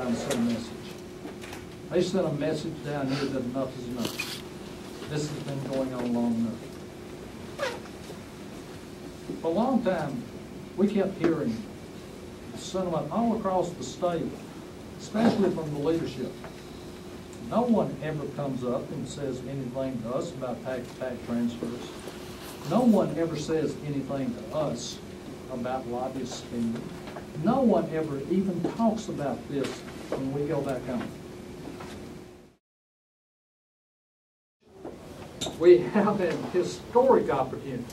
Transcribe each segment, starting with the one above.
trying to send a message. They sent a message down here that enough is enough. This has been going on long enough. For a long time, we kept hearing sentiment all across the state, especially from the leadership. No one ever comes up and says anything to us about tax transfers. No one ever says anything to us about lobbyist spending. No one ever even talks about this when we go back home. We have an historic opportunity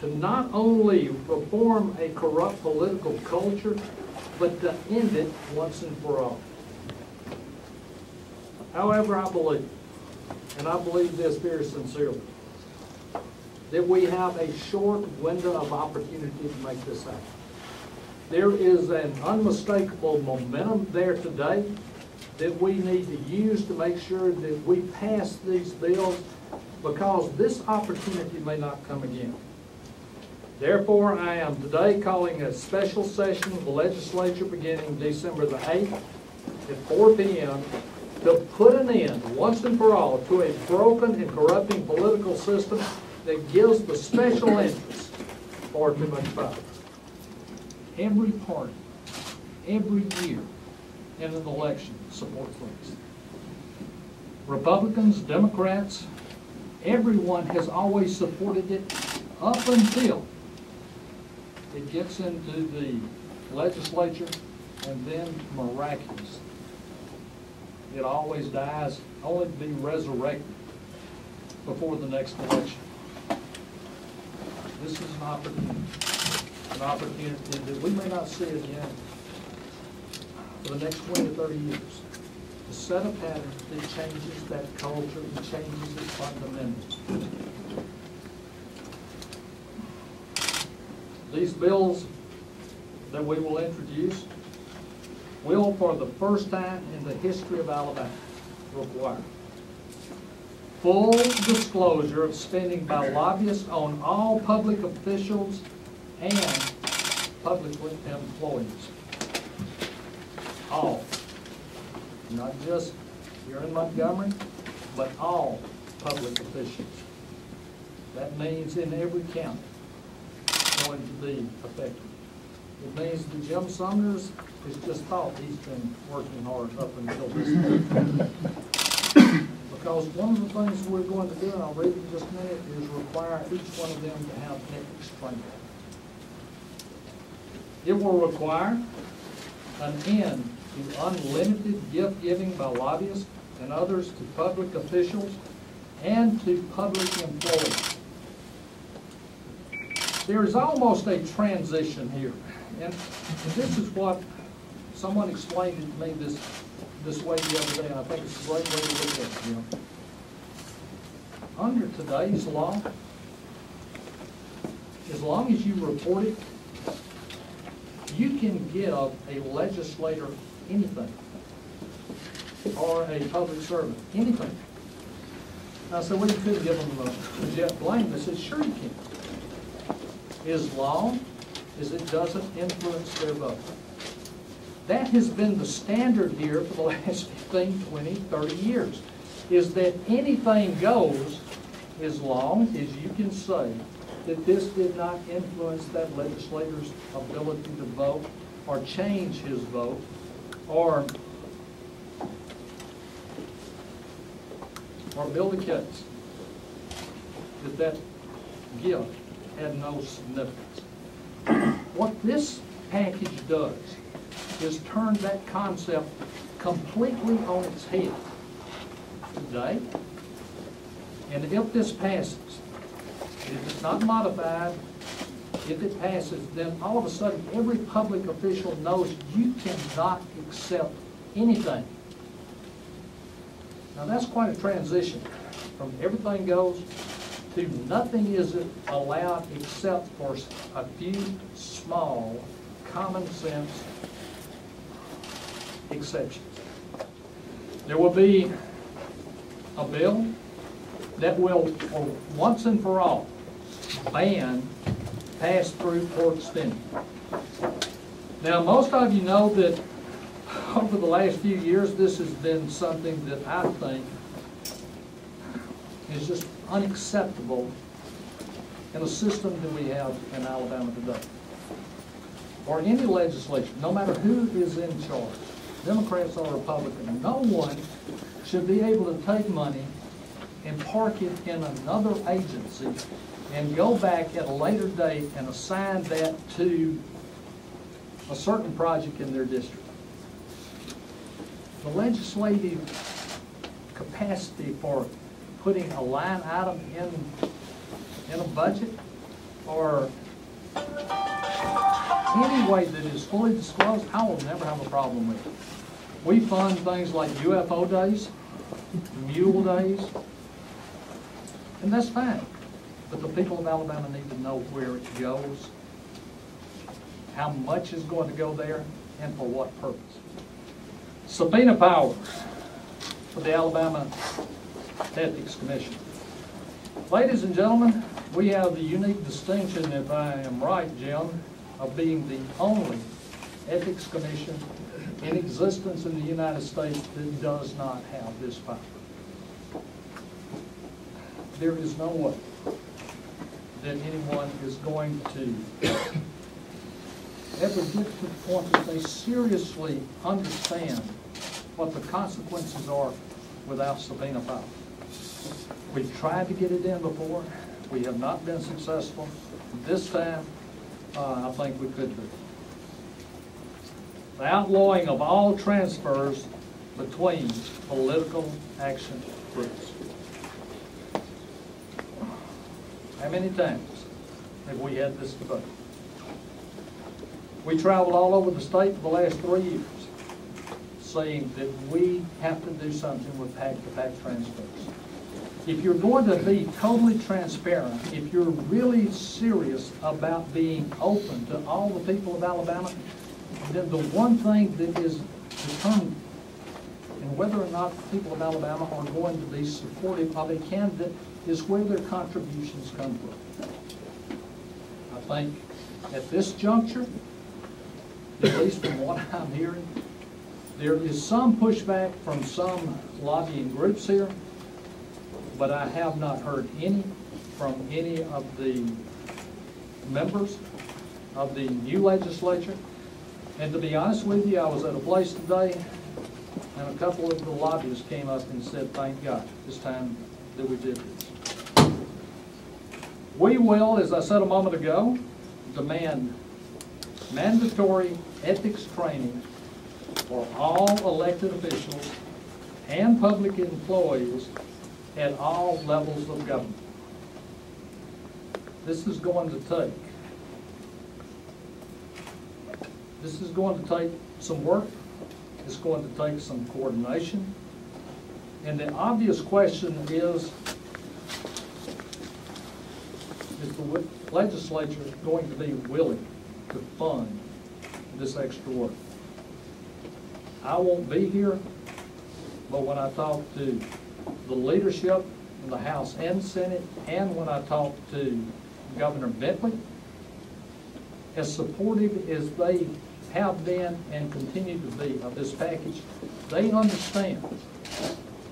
to not only reform a corrupt political culture, but to end it once and for all. However, I believe, and I believe this very sincerely, that we have a short window of opportunity to make this happen. There is an unmistakable momentum there today that we need to use to make sure that we pass these bills, because this opportunity may not come again. Therefore, I am today calling a special session of the legislature beginning December the 8th at 4 p.m. to put an end, once and for all, to a broken and corrupting political system that gives the special interests far too much power. Every party, every year in an election supports things. Republicans, Democrats, everyone has always supported it up until it gets into the legislature, and then miraculously, it always dies, only to be resurrected before the next election. This is an opportunity that we may not see again for the next 20 to 30 years, to set a pattern that changes that culture and changes its fundamentals. These bills that we will introduce will, for the first time in the history of Alabama, require full disclosure of spending by lobbyists on all public officials and public employees. All. Not just here in Montgomery, but all public officials. That means in every county going to be affected. It means that Jim Summers has just thought he's been working hard up until this point. Because one of the things we're going to do, and I'll read it in just a minute, is require each one of them to have ethics training. It will require an end to unlimited gift giving by lobbyists and others to public officials and to public employees. There is almost a transition here, and this is what someone explained it to me this way the other day, and I think it's a great way to look at it. You know, under today's law, as long as you report it, you can give a legislator anything, or a public servant anything. I said, well, you couldn't give them a jet plane. I said, sure you can, as long as it doesn't influence their vote. That has been the standard here for the last 15, 20, 30 years, is that anything goes as long as you can say that this did not influence that legislator's ability to vote or change his vote or build a case that gift had no significance. What this package does is turn that concept completely on its head today. And if this passes, if it's not modified, if it passes, then all of a sudden every public official knows you cannot accept anything. Now that's quite a transition from everything goes to nothing is allowed except for a few small, common sense exceptions. There will be a bill that will, for once and for all, ban pass-through pork spending. Now, most of you know that over the last few years, this has been something that I think is just unacceptable in a system that we have in Alabama today. Or any legislature, no matter who is in charge, Democrats or Republican, no one should be able to take money and park it in another agency and go back at a later date and assign that to a certain project in their district. The legislative capacity for putting a line item in a budget or any way that is fully disclosed, I will never have a problem with it. We fund things like UFO days, mule days, and that's fine. But the people of Alabama need to know where it goes, how much is going to go there, and for what purpose. Subpoena powers for the Alabama Ethics Commission. Ladies and gentlemen, we have the unique distinction, if I am right, Jim, of being the only ethics commission in existence in the United States that does not have this power. There is no way that anyone is going to ever get to the point that they seriously understand what the consequences are without subpoena power. We've tried to get it in before. We have not been successful. This time, I think we could do. The outlawing of all transfers between political action groups. How many times have we had this debate? We traveled all over the state for the last 3 years saying that we have to do something with PAC-to-PAC transfers. If you're going to be totally transparent, if you're really serious about being open to all the people of Alabama, then the one thing that is determined in whether or not the people of Alabama are going to be supportive of a candidate is where their contributions come from. I think at this juncture, at least from what I'm hearing, there is some pushback from some lobbying groups here, but I have not heard any from any of the members of the new legislature. And to be honest with you, I was at a place today, and a couple of the lobbyists came up and said, thank God, this time that we did this. We will, as I said a moment ago, demand mandatory ethics training for all elected officials and public employees at all levels of government. This is going to take some work. It's going to take some coordination. And the obvious question is the legislature going to be willing to fund this extra work? I won't be here, but when I talk to the leadership in the House and Senate, and when I talk to Governor Bentley, as supportive as they have been and continue to be of this package, they understand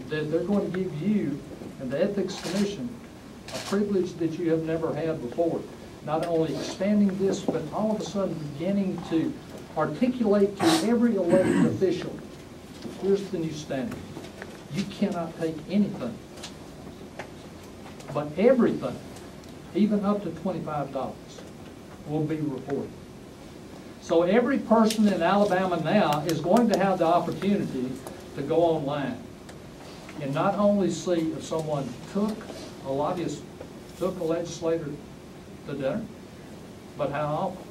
that they're going to give you and the Ethics Commission a privilege that you have never had before. Not only expanding this, but all of a sudden beginning to articulate to every elected official, here's the new standard. You cannot take anything, but everything, even up to $25, will be reported. So every person in Alabama now is going to have the opportunity to go online and not only see if someone a lobbyist took a legislator to dinner, but how often.